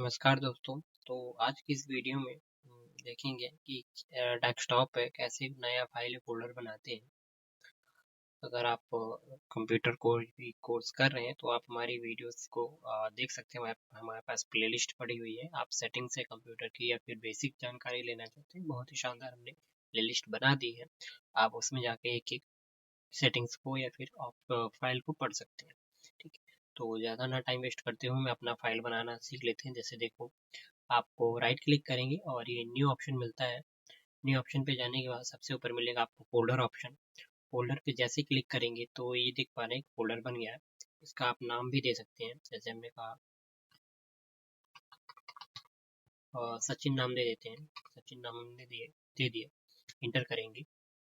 नमस्कार दोस्तों। तो आज की इस वीडियो में देखेंगे कि डेस्कटॉप पे कैसे नया फाइल फोल्डर बनाते हैं। अगर आप कंप्यूटर कोर्स कर रहे हैं तो आप हमारी वीडियोस को देख सकते हैं। हमारे पास प्लेलिस्ट पड़ी हुई है। आप सेटिंग से कंप्यूटर की या फिर बेसिक जानकारी लेना चाहते हैं, बहुत ही शानदार हमने प्लेलिस्ट बना दी है। आप उसमें जाके एक एक सेटिंग्स को या फिर आप फाइल को पढ़ सकते हैं। ठीक है, तो ज़्यादा ना टाइम वेस्ट करते हुए मैं अपना फाइल बनाना सीख लेते हैं। जैसे देखो, आपको राइट क्लिक करेंगे और ये न्यू ऑप्शन मिलता है। न्यू ऑप्शन पे जाने के बाद सबसे ऊपर मिलेगा आपको फोल्डर ऑप्शन। फोल्डर पे जैसे क्लिक करेंगे तो ये देख पा रहे हैं फोल्डर बन गया है। इसका आप नाम भी दे सकते हैं, जैसे हमने कहा सचिन नाम दे देते हैं। सचिन नाम हमने दे दिया, इंटर करेंगे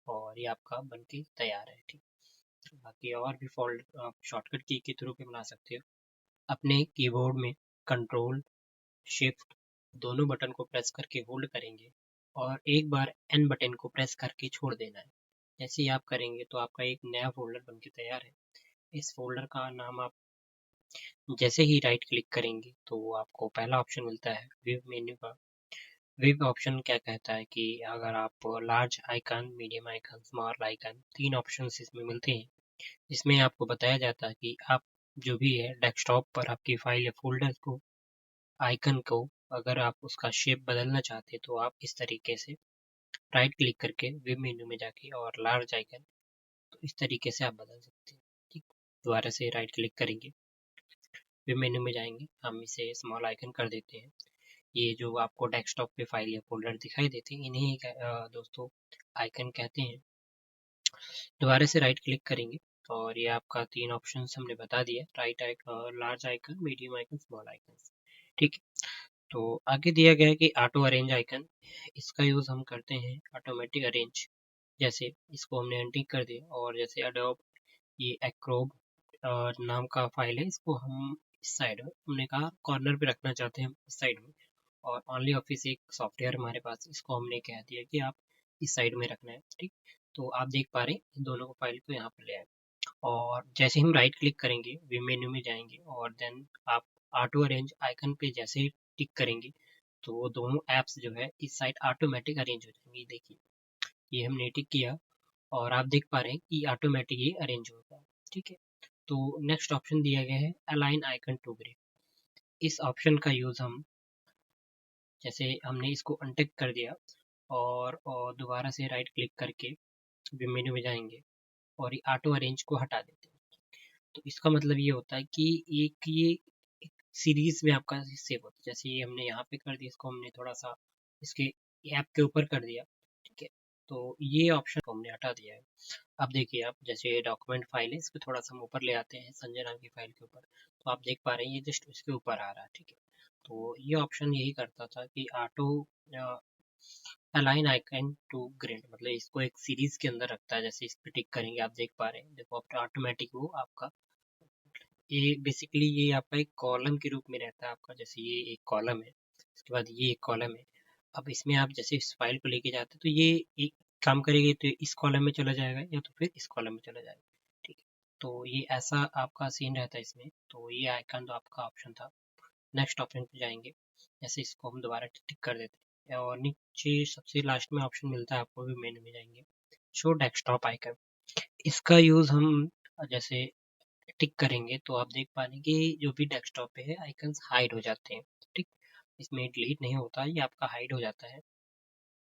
और ये आपका बन के तैयार है। ठीक, बाकी और भी फोल्डर आप शॉर्टकट की के थ्रू भी बना सकते हो। अपने कीबोर्ड में कंट्रोल शिफ्ट दोनों बटन को प्रेस करके होल्ड करेंगे और एक बार एन बटन को प्रेस करके छोड़ देना है। जैसे ही आप करेंगे तो आपका एक नया फोल्डर बनके तैयार है। इस फोल्डर का नाम आप जैसे ही राइट क्लिक करेंगे तो आपको पहला ऑप्शन मिलता है व्यू मेन्यू का। व्यू ऑप्शन क्या कहता है कि अगर आप large icon, medium icon, small icon, तीन ऑप्शन इसमें मिलते हैं। इसमें आपको बताया जाता है कि आप जो भी है डेस्कटॉप पर आपकी फाइल या फोल्डर को आइकन को अगर आप उसका शेप बदलना चाहते हैं तो आप इस तरीके से राइट क्लिक करके व्यू मेन्यू में जाके और लार्ज आइकन, तो इस तरीके से आप बदल सकते हैं। ठीक, दोबारा से राइट क्लिक करेंगे, व्यू मेन्यू में जाएंगे, हम इसे स्मॉल आइकन कर देते हैं। ये जो आपको डेस्कटॉप पे फाइल या फोल्डर दिखाई देते हैं इन्हीं दोस्तों आइकन कहते हैं। दोबारा से राइट क्लिक करेंगे और ये आपका तीन ऑप्शन हमने बता दिया, right icon, large icon, medium icon, small icon. ठीक है, तो आगे दिया गया है कि ऑटो अरेंज आइकन, इसका यूज हम करते हैं ऑटोमेटिक अरेंज। जैसे इसको हमने एंटिक कर दिया और जैसे अडोब ये एक्रोब नाम का फाइल है, इसको हम इस साइड में हमने कहा कॉर्नर पे रखना चाहते हैं हम इस साइड में। और ओनली ऑफिस एक सॉफ्टवेयर हमारे पास, इसको हमने कह दिया कि आप इस साइड में रखना है। ठीक, तो आप देख पा रहे हैं इन दोनों को फाइल को यहाँ पे ले आए और जैसे हम राइट क्लिक करेंगे व्यू मेन्यू में जाएंगे और देन आप ऑटो अरेंज आइकन पे जैसे ही टिक करेंगे तो वो दोनों ऐप्स जो है इस साइड ऑटोमेटिक अरेंज हो जाएंगे। देखिए, ये हमने टिक किया और आप देख पा रहे हैं कि ऑटोमेटिक ये अरेंज होगा। ठीक है, तो नेक्स्ट ऑप्शन दिया गया है अलाइन आइकन टू ग्रिड। इस ऑप्शन का यूज हम जैसे हमने इसको अनटिक कर दिया और दोबारा से राइट क्लिक करके व्यू मेन्यू में जाएंगे और ये ऑटो अरेंज को हटा देते हैं। तो इसका मतलब ये होता है कि एक सीरीज में आपका सेव होता है। जैसे ये हमने यहाँ पे कर दिया, इसको हमने थोड़ा सा इसके ऐप के ऊपर कर दिया। ठीक है, तो ये ऑप्शन को हमने हटा दिया है। अब देखिए, आप जैसे डॉक्यूमेंट फाइल है, इसको थोड़ा सा हम ऊपर ले आते हैं संजय नाम की फाइल के ऊपर, तो आप देख पा रहे हैं ये जस्ट इसके ऊपर आ रहा है। ठीक है, तो ये ऑप्शन यही करता था कि auto align icon to grid, मतलब इसको एक सीरीज के अंदर रखता है। जैसे इस पे टिक करेंगे आप देख पा रहे हैं, देखो ऑटोमेटिक वो आपका ये बेसिकली ये आपका एक कॉलम के रूप में रहता है आपका। जैसे ये एक कॉलम है, इसके बाद ये एक कॉलम है। अब इसमें आप जैसे इस फाइल को लेके जाते हैं तो ये एक काम करेगी तो इस कॉलम में चला जाएगा या तो फिर इस कॉलम में चला जाएगा। ठीक है, तो ये ऐसा आपका सीन रहता है इसमें। तो ये आइकन तो आपका ऑप्शन था। नेक्स्ट ऑप्शन पे जाएंगे, जैसे इसको हम दोबारा टिक कर देते हैं और नीचे सबसे लास्ट में ऑप्शन मिलता है आपको भी मेन्यू में जाएंगे, शो डेस्कटॉप आइकन। इसका यूज हम जैसे टिक करेंगे तो आप देख पाएंगे कि जो भी डेस्कटॉप पे है आइकन्स हाइड हो जाते हैं। ठीक, इसमें डिलीट नहीं होता, ये आपका हाइड हो जाता है।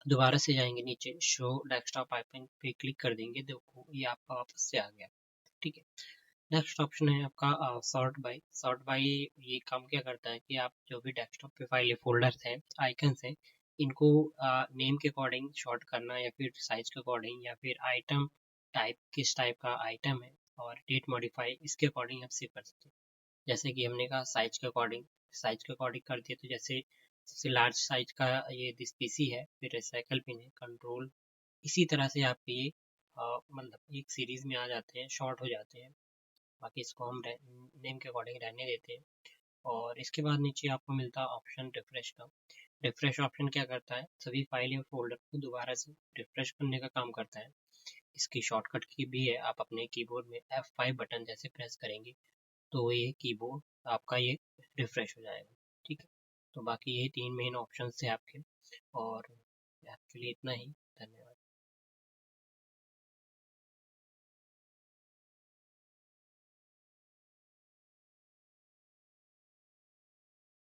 दोबारा से जाएंगे नीचे, शो डेस्कटॉप आइकन पे क्लिक कर देंगे, देखो ये आपका वापस से आ गया। ठीक है, नेक्स्ट ऑप्शन है आपका सॉर्ट बाय। सॉर्ट बाय ये काम क्या करता है कि आप जो भी डेस्कटॉप पे फाइल फोल्डर्स हैं, आइकन्स हैं, इनको नेम के अकॉर्डिंग शॉर्ट करना या फिर साइज के अकॉर्डिंग या फिर आइटम टाइप, किस टाइप का आइटम है और डेट मॉडिफाई, इसके अकॉर्डिंग आप सेव कर सकते हैं। जैसे कि हमने कहा साइज के अकॉर्डिंग, साइज के अकॉर्डिंग कर दिया तो जैसे सबसे लार्ज साइज का ये दिस पीसी है, फिर रिसाइकल पिन है, कंट्रोल, इसी तरह से आपके ये मतलब एक सीरीज में आ जाते हैं, शॉर्ट हो जाते हैं। बाकी इसको हम नेम के अकॉर्डिंग रहने देते हैं। और इसके बाद नीचे आपको मिलता है ऑप्शन रिफ्रेश का। रिफ्रेश ऑप्शन क्या करता है, सभी फाइल या फोल्डर को दोबारा से रिफ्रेश करने का काम करता है। इसकी शॉर्टकट की भी है, आप अपने कीबोर्ड में F5 बटन जैसे प्रेस करेंगे तो ये कीबोर्ड आपका ये रिफ्रेश हो जाएगा। ठीक है, तो बाकी यही 3 मेन ऑप्शन थे आपके, और एक्चुअली इतना ही। धन्यवाद।